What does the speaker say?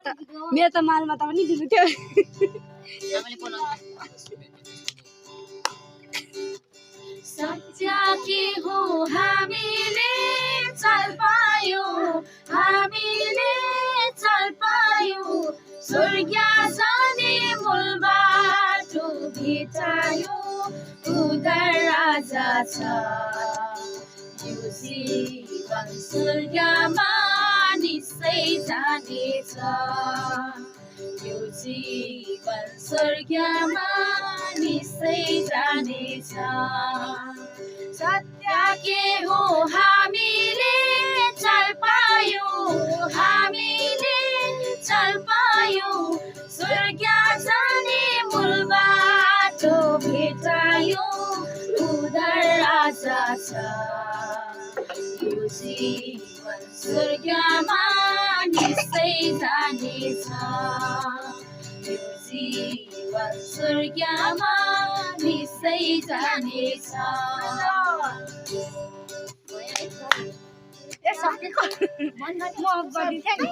मेरो त मालमा त पनि दिनु थियो सत्य के हो हामीले चल पायो हामीले चल पायो स्वर्ग जाने मूल बाटो भेटायो उधर राजा छ यो जीवन स्वर्गमा निश्चय जानेछ यो जीवन स्वर्गमा निश्चय जानेछ सत्य के हो हामीले चल पायो हामीले चल पायो स्वर्ग जाने मूल बाटो भेटायो उधर राजा छ यो जीवन स्वर्गमा निश्चय जानेछ यो जीवन स्वर्गमा निश्चय जानेछ ए सकेको म गरिदिन्थे नि